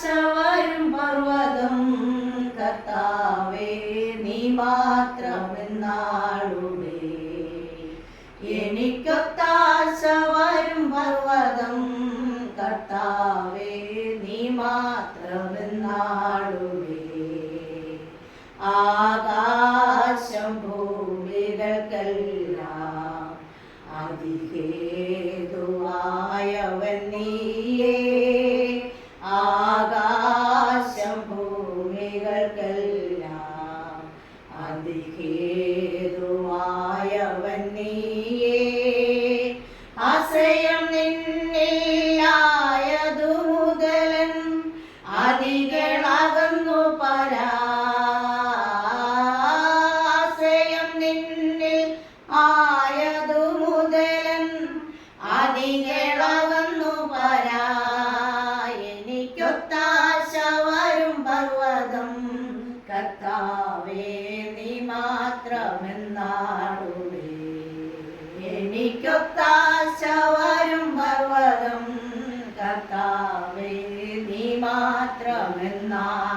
വരും പർവ്വതം കർത്താവേ നീ മാത്രമെന്നാളുമേ. എനിക്കൊത്താശ വരും പർവ്വതം കർത്താവേ നീ മാത്രമെന്നാളുമേ. ആകാശം ഭൂമികൾക്കെല്ലാം അതിഹേതുവായവൻ നീയേ. ആകാശം ഭൂമികൾക്കെല്ലാം അതിഹേതുവായവൻ നീയേ. ആശ്രയം നിന്നിലായതു മുതലൻ അതികളകന്നു പരാ. ആശ്രയം നിന്നിൽ ആയതു മുതലൻ അതികളകന്നു പരാ. എനിക്കൊത്താശ വരും പർവ്വതം കർത്താവേ നീ മാത്രമെന്നാളുമേ. എനിക്കൊത്താശ വരും പർവ്വതം കർത്താവേ നീ മാത്രമെന്നാളുമേ.